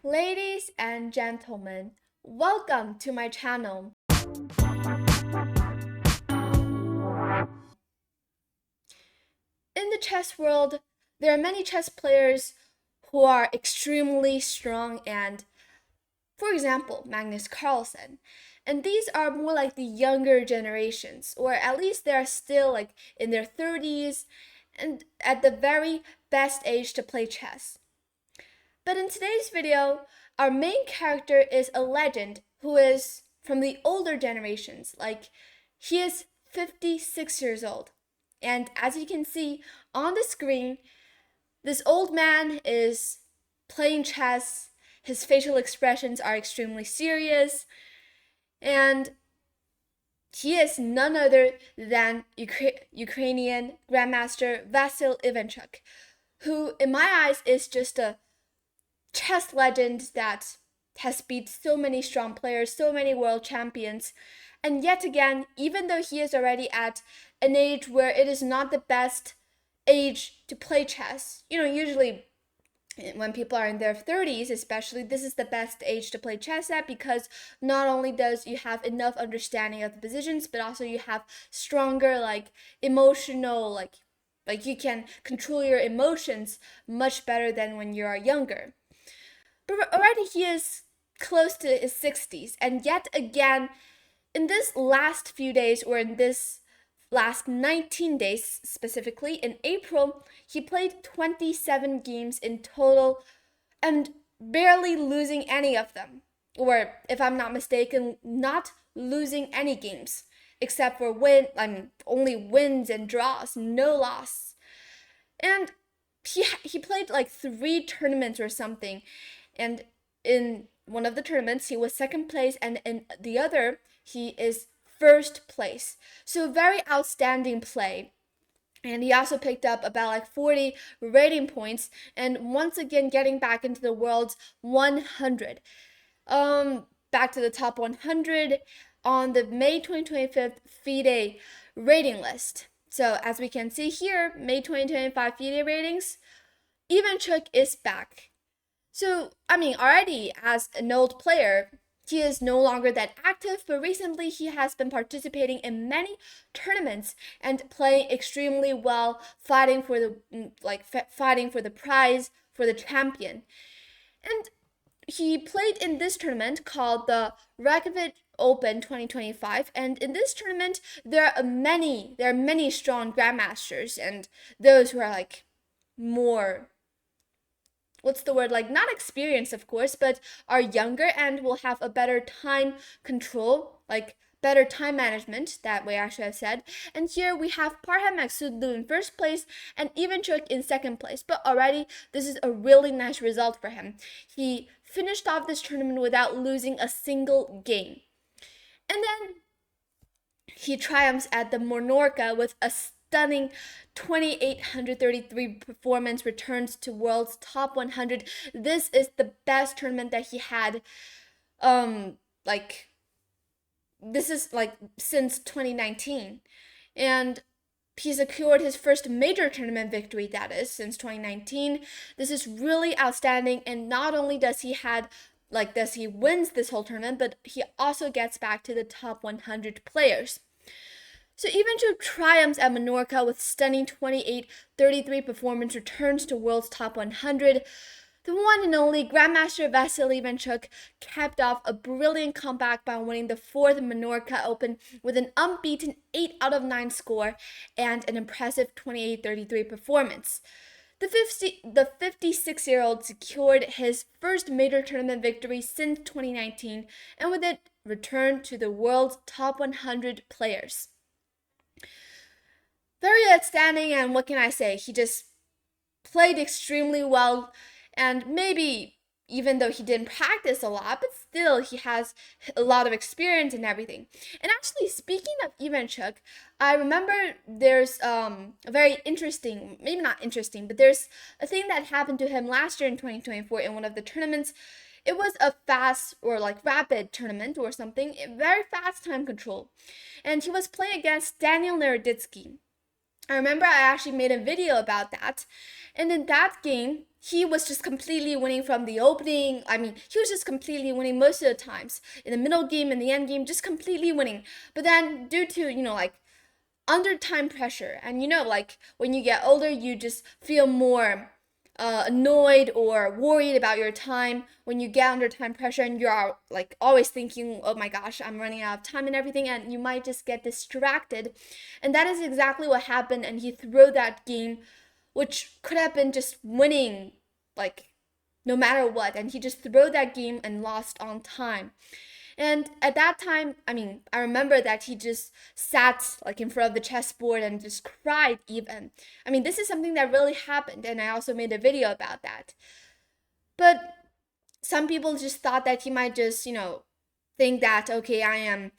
Ladies and gentlemen, welcome to my channel. In the chess world, there are many chess players who are extremely strong and, for example, Magnus Carlsen. And these are more like the younger generations, or at least they're still like in their 30s and at the very best age to play chess. But in today's video, our main character is a legend who is from the older generations, like he is 56 years old. And as you can see on the screen, this old man is playing chess. His facial expressions are extremely serious, and he is none other than Ukrainian Grandmaster Vasyl Ivanchuk, who, in my eyes, is just a chess legend that has beat so many strong players, so many world champions. And yet again, even though he is already at an age where it is not the best age to play chess, usually when people are in their 30s especially, this is the best age to play chess at, because not only does you have enough understanding of the positions, but also you have stronger emotional you can control your emotions much better than when you are younger. But already he is close to his 60s, and yet again, in this last few days, or in this last 19 days specifically, in April, he played 27 games in total and barely losing any of them. Or, if I'm not mistaken, not losing any games, except for only wins and draws, no loss. And he played like 3 tournaments or something, and in one of the tournaments he was second place, and in the other he is first place. So very outstanding play. And he also picked up about 40 rating points, and once again getting back into the world's 100. Back to the top 100 on the May 2025 FIDE rating list. So as we can see here, May 2025 FIDE ratings, Ivanchuk is back. So, already as an old player, he is no longer that active, but recently he has been participating in many tournaments and playing extremely well, fighting for the prize, for the champion. And he played in this tournament called the Reykjavik Open 2025, and in this tournament there are many strong grandmasters, and those who are more, what's the word, not experienced of course, but are younger and will have a better time control, better time management, that way I should have said. And here we have Parham Maksudlu in first place and Ivanchuk in second place, but already this is a really nice result for him. He finished off this tournament without losing a single game. And then he triumphs at the Menorca with a stunning 2,833 performance, returns to world's top 100. This is the best tournament that he had, this is since 2019. And he secured his first major tournament victory, that is, since 2019. This is really outstanding, and not only does he wins this whole tournament, but he also gets back to the top 100 players. So Ivanchuk triumphs at Menorca with stunning 2,833 performance, returns to world's top 100. The one and only Grandmaster Vasyl Ivanchuk capped off a brilliant comeback by winning the 4th Menorca Open with an unbeaten 8 out of 9 score and an impressive 2,833 performance. The 56-year-old secured his first major tournament victory since 2019, and with it returned to the world's top 100 players. Very outstanding, and what can I say? He just played extremely well, and maybe even though he didn't practice a lot, but still he has a lot of experience and everything. And actually, speaking of Ivanchuk, I remember there's a very interesting, maybe not interesting, but there's a thing that happened to him last year in 2024 in one of the tournaments. It was a fast or rapid tournament or something, very fast time control. And he was playing against Daniel Naroditsky. I remember I actually made a video about that. And in that game, he was just completely winning from the opening. I mean, he was just completely winning most of the times. In the middle game, in the end game, just completely winning. But then due to, like under time pressure, and like when you get older, you just feel more annoyed or worried about your time when you get under time pressure, and you're like always thinking, oh my gosh, I'm running out of time and everything, and you might just get distracted. And that is exactly what happened, and he threw that game, which could have been just winning, like no matter what, and he just threw that game and lost on time. And at that time, I remember that he just sat like in front of the chessboard and just cried even. This is something that really happened, and I also made a video about that. But some people just thought that he might just, think that, okay, I am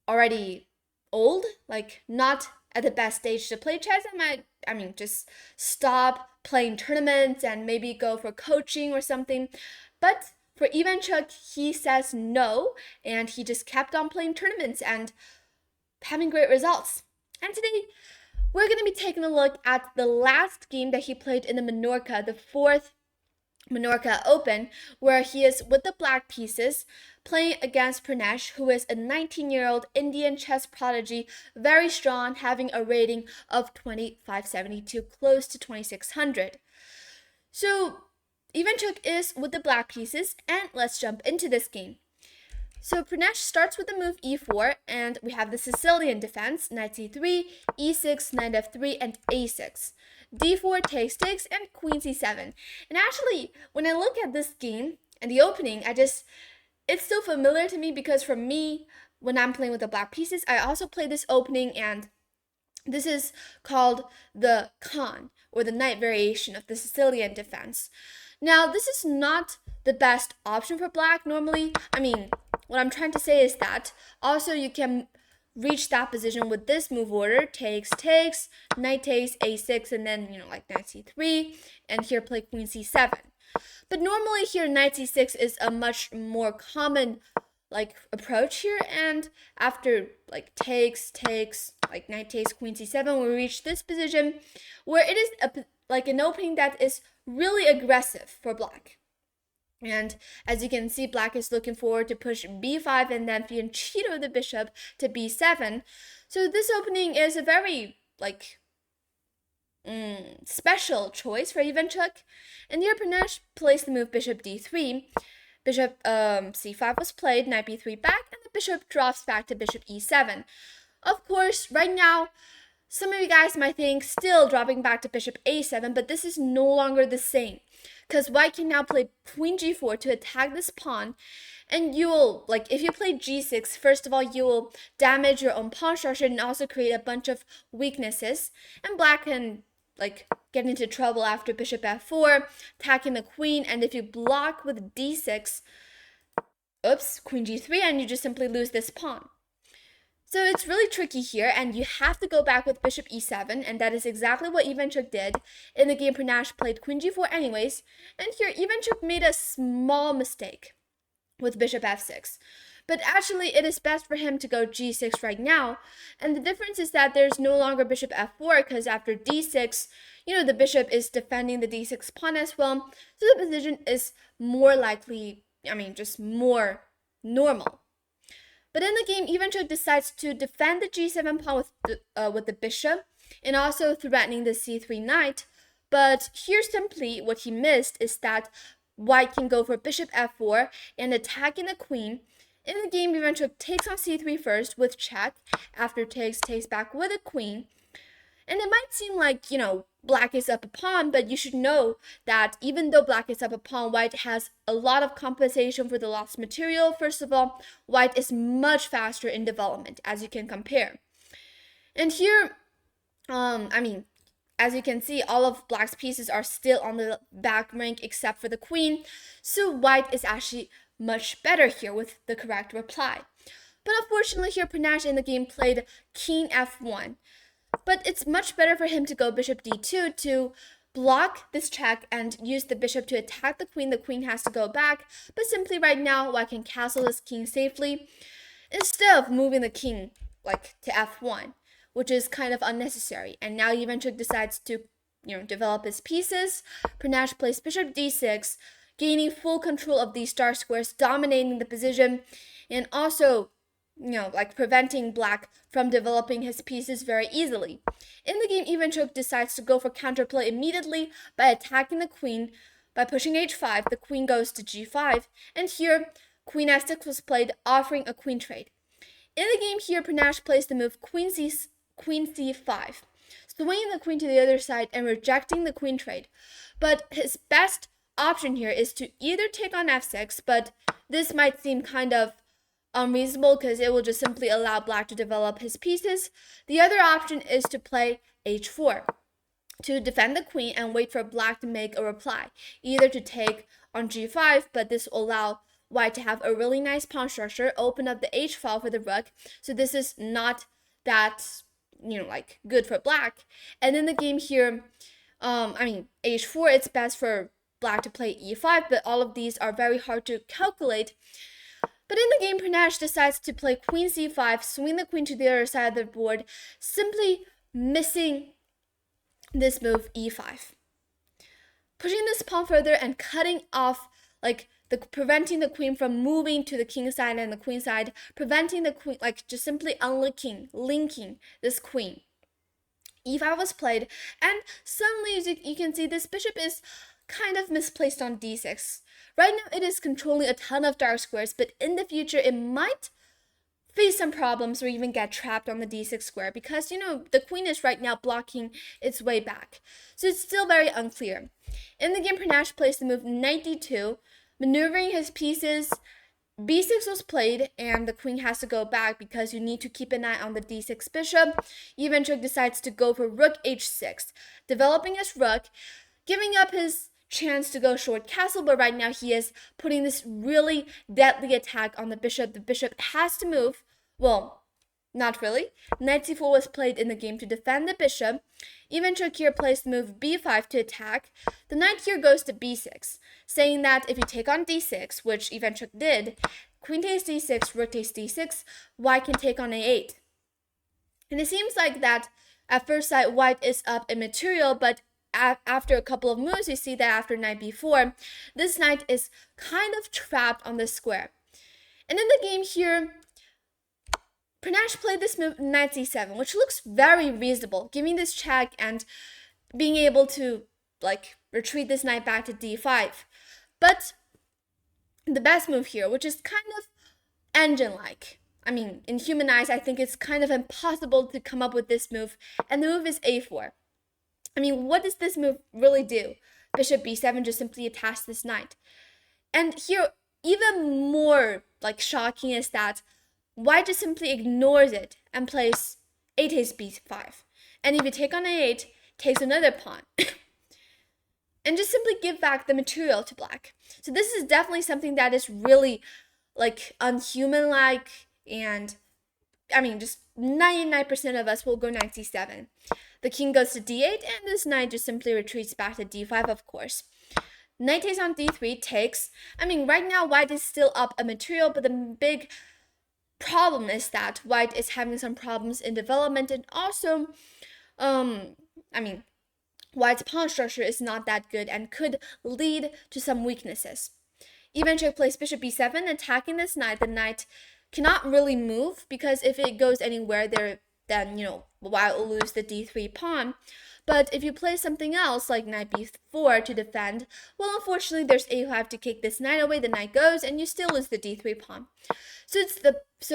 already old, like not at the best stage to play chess. I might just stop playing tournaments and maybe go for coaching or something. But for Ivanchuk, he says no, and he just kept on playing tournaments and having great results. And today, we're going to be taking a look at the last game that he played in the Menorca, the fourth Menorca Open, where he is with the black pieces, playing against Pranesh, who is a 19-year-old Indian chess prodigy, very strong, having a rating of 2572, close to 2600. So Ivanchuk is with the black pieces, and let's jump into this game. So Pranesh starts with the move e4, and we have the Sicilian defense, knight c3, e6, knight f3, and a6. d4 takes, and queen c7. And actually, when I look at this game and the opening, it's so familiar to me, because for me, when I'm playing with the black pieces, I also play this opening, and this is called the Khan, or the knight variation of the Sicilian defense. Now, this is not the best option for black normally. What I'm trying to say is that also you can reach that position with this move order, takes, knight takes, a6, and then, like knight c3, and here play queen c7. But normally here, knight c6 is a much more common approach here, and after takes, like knight takes, queen c7, we reach this position where it is an opening that is really aggressive for black. And as you can see, black is looking forward to push b5 and then fianchetto the bishop to b7. So this opening is a very special choice for Ivanchuk. And here Pranesh plays the move bishop d3. Bishop c5 was played, knight b3 back, and the bishop drops back to bishop e7. Of course, right now, some of you guys might think still dropping back to bishop a7, but this is no longer the same, because white can now play queen g4 to attack this pawn, and you will, if you play g6, first of all, you will damage your own pawn structure and also create a bunch of weaknesses, and black can get into trouble after bishop f4, attacking the queen, and if you block with d6, queen g3, and you just simply lose this pawn. So it's really tricky here, and you have to go back with bishop e7, and that is exactly what Ivanchuk did. In the game, Pranesh played queen g4 anyways, and here Ivanchuk made a small mistake with bishop f6. But actually, it is best for him to go g6 right now, and the difference is that there's no longer bishop f4, because after d6, the bishop is defending the d6 pawn as well, so the position is more likely, just more normal. But in the game, Ivanchuk decides to defend the g7 pawn with the bishop, and also threatening the c3 knight. But here simply what he missed is that white can go for bishop f4 and attacking the queen. In the game, Ivanchuk takes on c3 first with check, after takes back with a queen. And it might seem like, black is up a pawn, but you should know that even though black is up a pawn, white has a lot of compensation for the lost material. First of all, white is much faster in development, as you can compare. And here, as you can see, all of black's pieces are still on the back rank except for the queen. So white is actually much better here with the correct reply. But unfortunately here, Pranesh in the game played king f1. But it's much better for him to go bishop d2 to block this check and use the bishop to attack the queen. The queen has to go back, but simply right now, white can castle this king safely instead of moving the king to f1. which is kind of unnecessary. And now Ivanchuk decides to, develop his pieces. Pranesh plays bishop d6, gaining full control of these dark squares, dominating the position, and also, preventing black from developing his pieces very easily. In the game, Ivanchuk decides to go for counterplay immediately by attacking the queen. By pushing h5, the queen goes to g5, and here, queen f6 was played, offering a queen trade. In the game here, Pranesh plays the move queen c5, swinging the queen to the other side and rejecting the queen trade. But his best option here is to either take on f6, but this might seem kind of unreasonable because it will just simply allow black to develop his pieces. The other option is to play h4 to defend the queen and wait for black to make a reply, either to take on g5, but this will allow white to have a really nice pawn structure, open up the h file for the rook. So this is not that, good for black. And in the game here, h4, it's best for black to play e5, but all of these are very hard to calculate. But in the game, Pranesh decides to play queen c5, swing the queen to the other side of the board, simply missing this move e5. Pushing this pawn further and cutting off, preventing the queen from moving to the king side and the queen side, preventing the queen, just simply linking this queen. e5 was played, and suddenly, as you can see, this bishop is kind of misplaced on d6. Right now, it is controlling a ton of dark squares, but in the future, it might face some problems or even get trapped on the d6 square because, the queen is right now blocking its way back. So it's still very unclear. In the game, Pranesh plays the move knight d2, maneuvering his pieces. b6 was played, and the queen has to go back because you need to keep an eye on the d6 bishop. Ivanchuk decides to go for rook h6, developing his rook, giving up his chance to go short castle, but right now he is putting this really deadly attack on the bishop. The bishop has to move. Well, not really. Knight c4 was played in the game to defend the bishop. Ivanchuk here plays the move b5 to attack. The knight here goes to b6, saying that if you take on d6, which Ivanchuk did, queen takes d6, rook takes d6, white can take on a8. And it seems like that at first sight white is up in material, but after a couple of moves, you see that after knight b4, this knight is kind of trapped on this square. And in the game here, Pranesh played this move knight c7, which looks very reasonable, giving this check and being able to retreat this knight back to d5. But the best move here, which is kind of engine-like, in human eyes, I think it's kind of impossible to come up with this move, and the move is a4. What does this move really do? Bishop b7 just simply attacks this knight. And here, even more shocking is that white just simply ignores it and plays a takes b5. And if you take on a8, takes another pawn. And just simply give back the material to black. So this is definitely something that is really unhuman-like, and just 99% of us will go knight c7. The king goes to d8, and this knight just simply retreats back to d5, of course. Knight takes on d3, takes. Right now, white is still up a material, but the big problem is that white is having some problems in development, and also, white's pawn structure is not that good and could lead to some weaknesses. Ivanchuk plays bishop b7, attacking this knight. The knight cannot really move because if it goes anywhere there, then white will lose the d3 pawn. But if you play something else like knight b4 to defend, well, unfortunately there's a5 to kick this knight away. The knight goes and you still lose the d3 pawn. So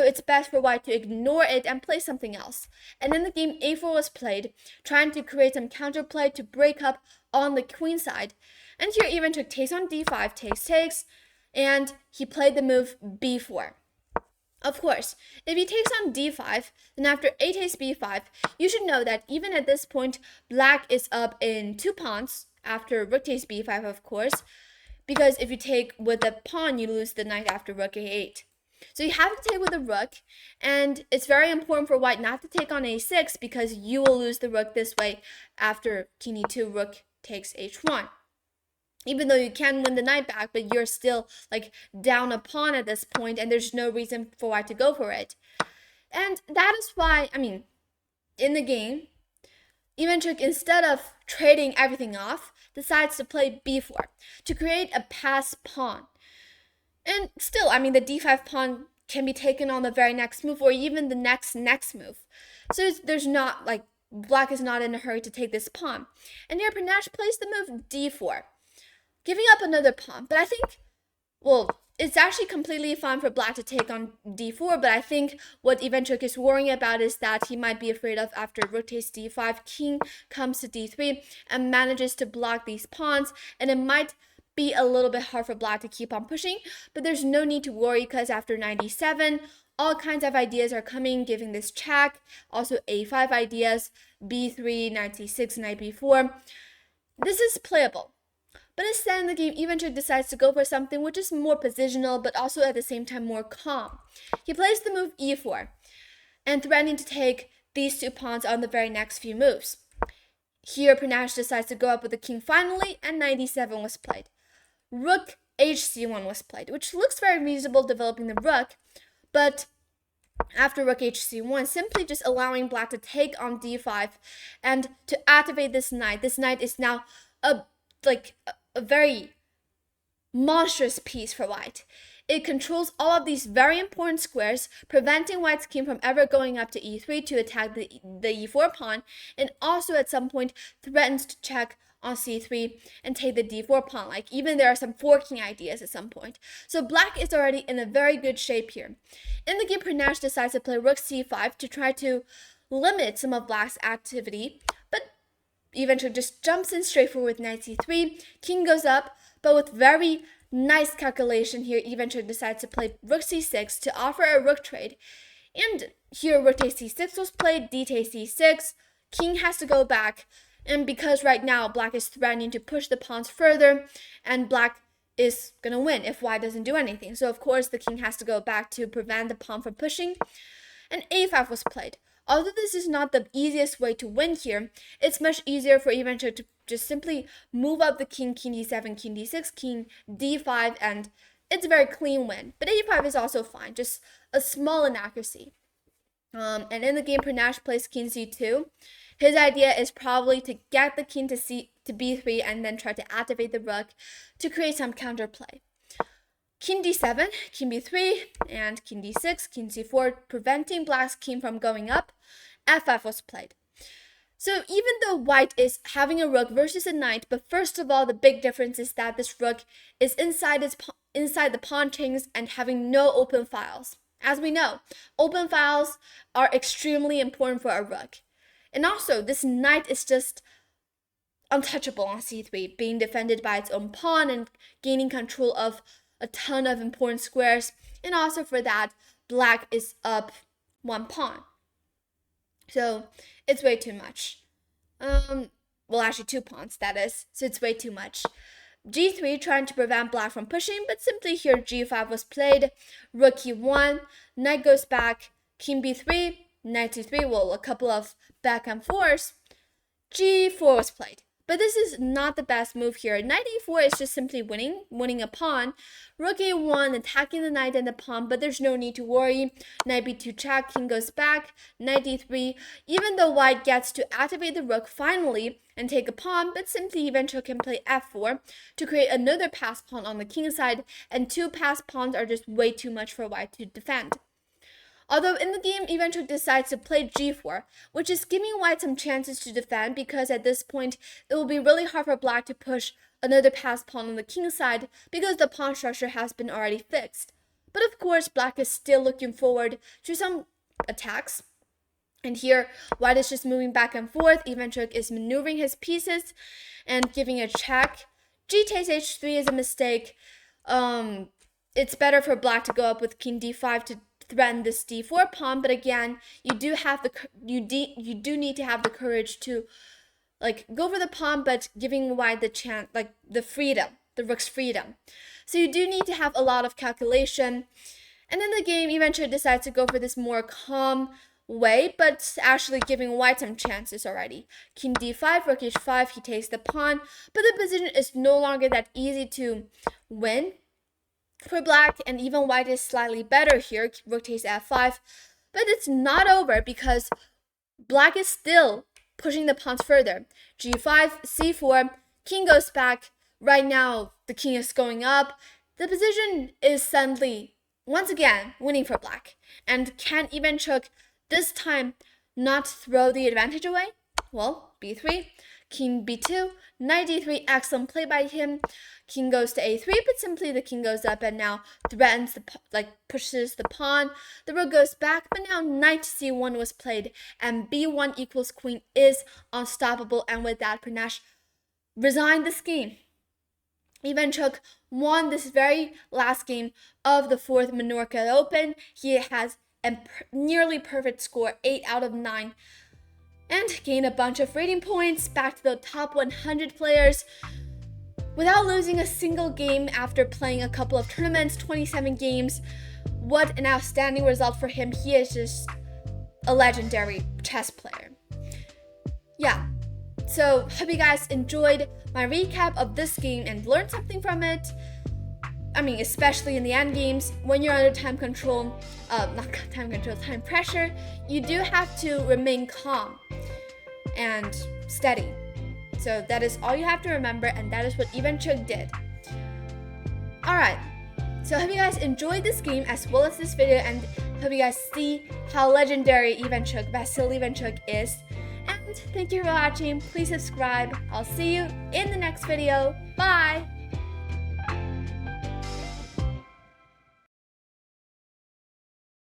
it's best for white to ignore it and play something else. And then the game a4 was played, trying to create some counterplay to break up on the queen side. And here Ivanchuk takes on d5, takes, and he played the move b4. Of course, if he takes on d5, then after a takes b5, you should know that even at this point, black is up in 2 pawns, after rook takes b5, of course, because if you take with the pawn, you lose the knight after rook a8. So you have to take with the rook, and it's very important for white not to take on a6 because you will lose the rook this way after king e2, rook takes h1. Even though you can win the knight back, but you're still down a pawn at this point, and there's no reason for white to go for it. And that is why, in the game, Ivanchuk, instead of trading everything off, decides to play b4 to create a pass pawn. And still, I mean, the d5 pawn can be taken on the very next move or even the next move. So there's not, like, black is not in a hurry to take this pawn. And here Pranesh plays the move d4, giving up another pawn. But I think, well, it's actually completely fine for black to take on d4, but I think what Ivanchuk is worrying about is that he might be afraid of after rook takes d5, king comes to d3 and manages to block these pawns, and it might be a little bit hard for black to keep on pushing, but there's no need to worry because after 97, all kinds of ideas are coming, giving this check, also a5 ideas, b3, knight c6, knight b4. This is playable. But instead in the game, Ivanchuk decides to go for something which is more positional, but also at the same time more calm. He plays the move e4, and threatening to take these two pawns on the very next few moves. Here, Pranesh decides to go up with the king finally, and knight e7 was played. Rook hc1 was played, which looks very reasonable developing the rook, but after rook hc1, simply just allowing black to take on d5 and to activate this knight. This knight is now a very monstrous piece for white. It controls all of these very important squares, preventing white's king from ever going up to e3 to attack the e4 pawn, and also at some point threatens to check on c3 and take the d4 pawn. Like, even there are some forking ideas at some point. So black is already in a very good shape here. In the game, Pranesh decides to play rook c5 to try to limit some of black's activity, but Ivanchuk just jumps in straightforward with knight c3, king goes up, but with very nice calculation here, Ivanchuk decides to play rook c6 to offer a rook trade. And here rook takes c6 was played, d takes c6, king has to go back, and because right now black is threatening to push the pawns further, and black is gonna win if white doesn't do anything. So of course the king has to go back to prevent the pawn from pushing, and a5 was played. Although this is not the easiest way to win here, it's much easier for Ivanchuk to just simply move up the king, king d7, king d6, king d5, and it's a very clean win. But a5 is also fine, just a small inaccuracy. And in the game, Pranesh plays king c2. His idea is probably to get the king to b3 and then try to activate the rook to create some counterplay. King d7, king b3, and king d6, king c4, preventing black's king from going up. f5 was played. So even though white is having a rook versus a knight, but first of all, the big difference is that this rook is inside the pawn chains and having no open files. As we know, open files are extremely important for a rook. And also, this knight is just untouchable on c3, being defended by its own pawn and gaining control of a ton of important squares, and also for that, black is up one pawn. So it's way too much. Well, actually 2 pawns, that is, so it's way too much. g3 trying to prevent black from pushing, but simply here g5 was played, rook e1, knight goes back, king b3, knight c3, well, a couple of back and forths, g4 was played. But this is not the best move here. Knight e4 is just simply winning a pawn. Rook a1, attacking the knight and the pawn, but there's no need to worry. Knight b2 check, king goes back, knight d3. Even though white gets to activate the rook finally and take a pawn, but simply Ivanchuk can play f4 to create another pass pawn on the king side, and 2 pass pawns are just way too much for white to defend. Although in the game, Ivanchuk decides to play g4, which is giving white some chances to defend because at this point, it will be really hard for black to push another pass pawn on the king side because the pawn structure has been already fixed. But of course, black is still looking forward to some attacks. And here, white is just moving back and forth. Ivanchuk is maneuvering his pieces and giving a check. G takes h3 is a mistake. It's better for black to go up with king d5 to threaten this d4 pawn, but again, you do need to have the courage to go for the pawn, but giving white the chance, the freedom, the rook's freedom. So you do need to have a lot of calculation. And in the game, Ivanchuk decides to go for this more calm way, but actually giving white some chances already. King d5, rook h5, he takes the pawn, but the position is no longer that easy to win for black, and even white is slightly better here. Rook takes f5, but it's not over because Black is still pushing the pawns further. G5, C4, king goes back. Right now, the king is going up. The position is suddenly, once again, winning for black. And can Ivanchuk this time not throw the advantage away? Well, b3, king b2, knight d3, excellent play by him. King goes to a3, but simply the king goes up and now threatens pushes the pawn. The rook goes back, but now knight c1 was played, and b1 equals queen is unstoppable. And with that, Pranesh resigned this game. Ivanchuk won this very last game of the 4th Reykjavik Open. He has a nearly perfect score, 8 out of 9, and gained a bunch of rating points back to the top 100 players without losing a single game after playing a couple of tournaments, 27 games. What an outstanding result for him. He is just a legendary chess player. Yeah, so hope you guys enjoyed my recap of this game and learned something from it. I mean, especially in the end games, when you're under time pressure, you do have to remain calm and steady. So that is all you have to remember, and that is what Ivanchuk did. Alright, so I hope you guys enjoyed this game as well as this video, and hope you guys see how legendary Vasyl Ivanchuk is. And thank you for watching. Please subscribe. I'll see you in the next video. Bye!